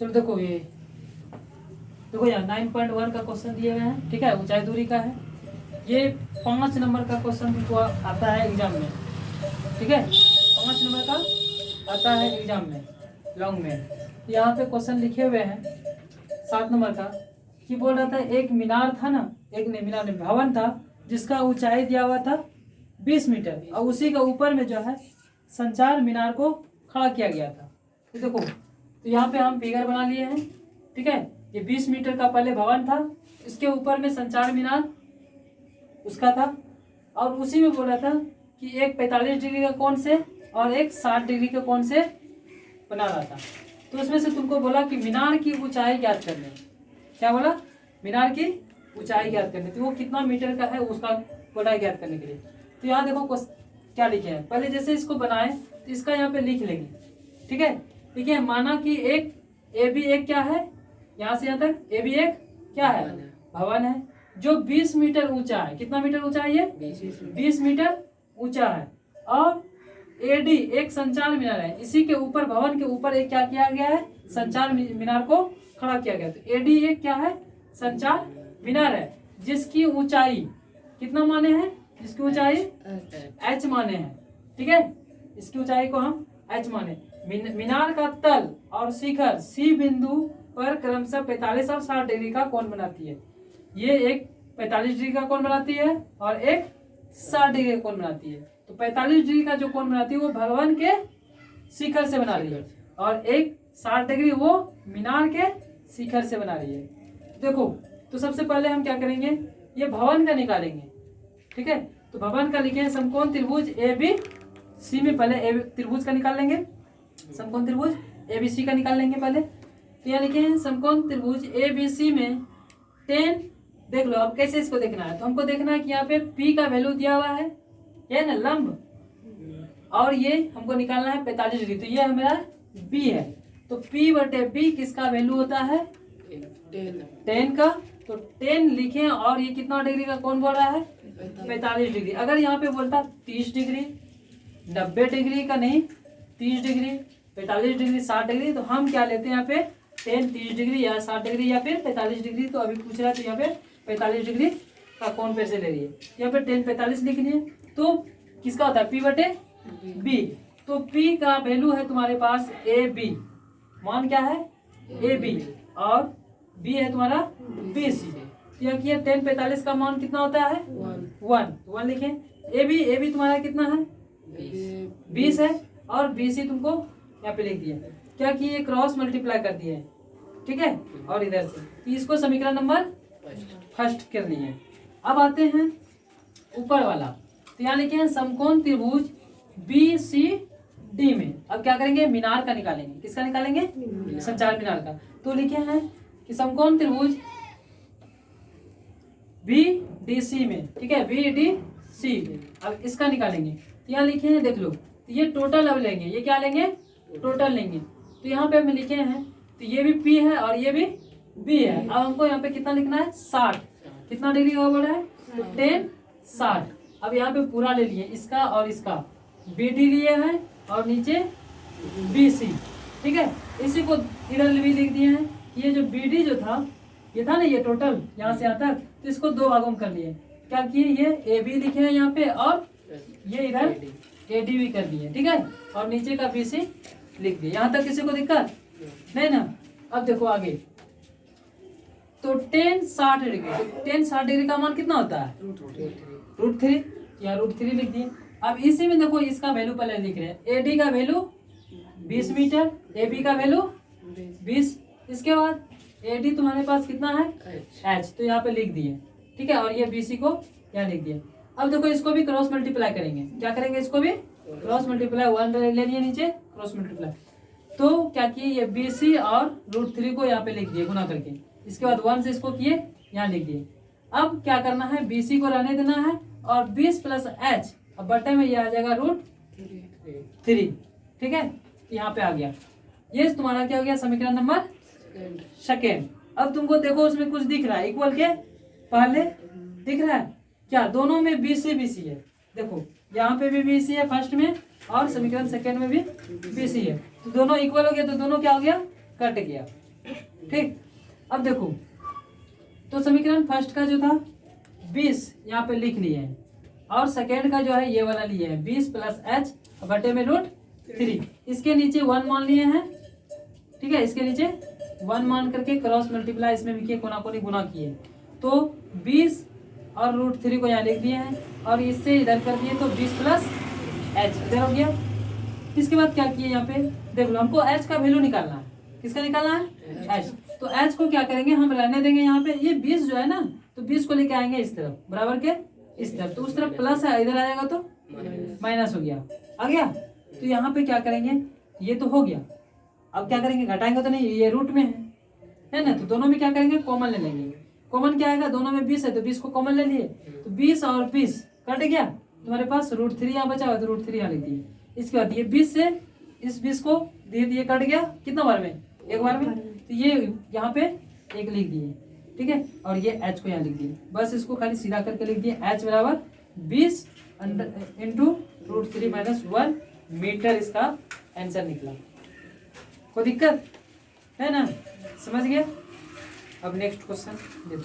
चलो देखो ये देखो यहाँ 9.1 का क्वेश्चन दिए हुए हैं, ठीक है, ऊंचाई दूरी का है। ये 5 नंबर का क्वेश्चन भी आता है एग्जाम में, ठीक है, 5 नंबर का आता है एग्जाम में लॉन्ग में। यहाँ पे क्वेश्चन लिखे हुए हैं 7 नंबर का कि बोल रहा था एक मीनार था ना, एक नहीं मीनार नहीं, भवन था जिसका ऊंचाई दिया हुआ था 20 मीटर और उसी का ऊपर में जो है संचार मीनार को खड़ा किया गया था। तो देखो, तो यहाँ पे हम फिगर बना लिए हैं, ठीक है। ये 20 मीटर का पहले भवन था, इसके ऊपर में संचार मीनार उसका था, और उसी में बोल रहा था कि एक 45 डिग्री का कोण से और एक 60 डिग्री के कोण से बना रहा था। तो उसमें से तुमको बोला कि मीनार की ऊंचाई ज्ञात करनी है। क्या बोला? मीनार की ऊंचाई ज्ञात करनी, तो वो कितना मीटर का है उसका बोला ज्ञात करने के लिए। तो यहाँ देखो क्या लिखे हैं, पहले जैसे इसको बनाए तो इसका यहाँ पे लिख लेंगे, ठीक है। देखिए, माना कि एक ए बी एक क्या है, यहाँ से यहाँ तक ए बी एक क्या है, भवन है जो 20 मीटर ऊंचा है। कितना मीटर ऊंचा है ये? 20 मीटर ऊंचा है। और एडी एक संचार मीनार है, इसी के ऊपर भवन के ऊपर एक क्या किया गया है, संचार मीनार को खड़ा किया गया। तो एडी एक क्या है, संचार मीनार है जिसकी ऊंचाई कितना माने हैं, जिसकी ऊंचाई h माने हैं, ठीक है। इसकी ऊंचाई को हम h माने। मीनार का तल और शिखर सी बिंदु पर क्रमशः 45 और 60 डिग्री का कोण बनाती है। ये एक 45 डिग्री का कोण बनाती है और एक 60 डिग्री का कोण बनाती है। तो 45 डिग्री का जो कोण बनाती है वो भगवान के शिखर से बना रही है और एक 60 डिग्री वो मीनार के शिखर से बना रही है। देखो, तो सबसे पहले हम क्या करेंगे, ये भवन का निकालेंगे, ठीक है। तो भवन का लिखे समकोण त्रिभुज ए बी सी में पहले ए त्रिभुज का निकाल लेंगे, समकोण त्रिभुज ए बी सी का निकाल लेंगे पहले। तो यहाँ लिखे हैं समकोण त्रिभुज ए बी सी में 10, देख लो अब कैसे इसको देखना है। तो हमको देखना है कि यहाँ पे P का वैल्यू दिया हुआ है ना, लंब, और ये हमको निकालना है 45 डिग्री। तो ये हमारा B है। तो P बटे B किसका वैल्यू होता है, 10 का। तो 10 लिखें और ये कितना डिग्री का कोण बोल रहा है, 45 डिग्री। अगर यहाँ पे बोलता 30 डिग्री, 90 डिग्री का नहीं, 30 डिग्री, 45 डिग्री, 60 डिग्री, तो हम क्या लेते हैं यहाँ पे 10 30 डिग्री या 60 डिग्री या फिर 45 डिग्री। तो अभी पूछ रहा है तो यहाँ पे 45 डिग्री का कोण पे से ले रही है, यहाँ पे 10 45 लिखनी है। तो किसका होता है, P बटे B। तो P का वैल्यू है तुम्हारे पास AB, मान क्या है AB, और B है तुम्हारा BC। यह किया 10 45 का मान कितना होता है 1 लिखें। AB तुम्हारा कितना है 20 है, और BC तुमको यहाँ पे लिख दिया। क्या किए, क्रॉस मल्टीप्लाई कर दिए, ठीक है, और इधर से। तो इसको समीकरण नंबर फर्स्ट कर लिए। अब आते हैं ऊपर वाला। तो यहाँ लिखे हैं समकोण त्रिभुज BCD में। अब क्या करेंगे, मीनार का निकालेंगे। किसका निकालेंगे, संचार मीनार का। तो लिखे हैं कि समकोण त्रिभुज BDC में, ठीक है, BDC। अब इसका निकालेंगे। तो यहाँ लिखे हैं, देख लो, तो ये टोटल अब लेंगे, ये क्या लेंगे, टोटल लेंगे। तो यहाँ पे हम लिखे हैं, तो ये भी P है और ये भी B है। अब हमको यहाँ पे कितना लिखना है, 60। कितना डिग्री का बोला है, तो 10 60। अब यहाँ पे पूरा ले लिए, इसका और इसका BD लिए हैं और नीचे BC, ठीक है। इसी को इधर भी लिख दिए हैं। ये जो BD जो था, ये था ना, ये टोटल यहाँ से यहाँ तक, तो इसको 2 भागों में कर लिए। क्या किए, ये AB लिखे हैं यहाँ पे और ये इधर AD भी कर दिए, ठीक है, और नीचे का BC लिख दिए। यहाँ तक किसी को दिक्कत नहीं ना। अब देखो आगे, तो 10 60 डिग्री, तो 10 60 डिग्री का मान कितना होता है, √3, या √3 लिख दिए। अब इसी में देखो, इसका वैल्यू पहले लिख रहे हैं। AD का वैल्यू 20 मीटर, AB का वैल्यू 20। इसके बाद AD तुम्हारे पास कितना है H, तो यहाँ पे लिख दिए, ठीक है, और ये BC को यहाँ लिख दिए। अब देखो, इसको भी क्रॉस मल्टीप्लाई करेंगे। क्या करेंगे, इसको भी क्रॉस मल्टीप्लाई, 1 ले लिए नीचे, क्रॉस मल्टीप्लाई। तो क्या किए, ये BC और √3 को यहाँ पे लिख दिए गुना करके। इसके बाद 1 से इसको किए, यहाँ लिख दिए। अब क्या करना है, BC को रहने देना है और 20 प्लस H, अब बटे में ये आ जाएगा √3, ठीक है। यहाँ पे आ गया, ये तुम्हारा क्या हो गया, समीकरण नंबर सेकेंड। अब तुमको देखो उसमें कुछ दिख रहा है, इक्वल के पहले दिख रहा है क्या, दोनों में BC है। देखो यहाँ पे भी BC है फर्स्ट में, और समीकरण सेकेंड में भी BC है। तो दोनों इक्वल हो गया, तो दोनों क्या हो गया, कट गया। ठीक, अब देखो तो समीकरण फर्स्ट का जो था 20 यहाँ पे लिख लिए हैं, और सेकेंड का जो है ये वाला लिए हैं 20 प्लस एच बटे में √3। इसके नीचे 1 मान लिए हैं, ठीक है, इसके नीचे 1 मान करके क्रॉस मल्टीप्लाई इसमें भी किए, कोना कोनी गुना किए, तो 20 और √3 को यहाँ लिख दिए हैं, और इससे इधर कर दिए तो 20 प्लस एच इधर हो गया। इसके बाद क्या किए यहाँ पे देख लो, हमको एच का वैल्यू निकालना है, किसका निकालना है एच। तो एच को क्या करेंगे, हम रहने देंगे यहाँ पे, ये 20 जो है ना, तो 20 को लेके आएंगे इस तरफ बराबर के इस तरफ, तो उस तरफ प्लस है, इधर आ जाएगा तो माइनस हो गया, आ गया। तो यहाँ पे क्या करेंगे, ये तो हो गया, अब क्या करेंगे, घटाएंगे तो नहीं, ये रूट में है ना, तो दोनों में क्या करेंगे, कॉमन ले लेंगे। कॉमन क्या आएगा, दोनों में 20 है तो 20 को कॉमन ले लिए, तो 20 और 20 कट गया, तुम्हारे पास √3 यहाँ बचा हुआ, तो √3 यहाँ लिख दिए। इसके बाद ये 20 से इस 20 को धीरे धीरे कट गया, कितना बार में, एक बार में, तो ये यहाँ पे एक लिख दिए, ठीक है, और ये h को यहाँ लिख दिए, बस इसको खाली सीधा करके लिख दिए, h बराबर 20 इंटू √3 - 1 मीटर, इसका आंसर निकला। कोई दिक्कत है ना, समझ गया। अब नेक्स्ट क्वेश्चन देखो।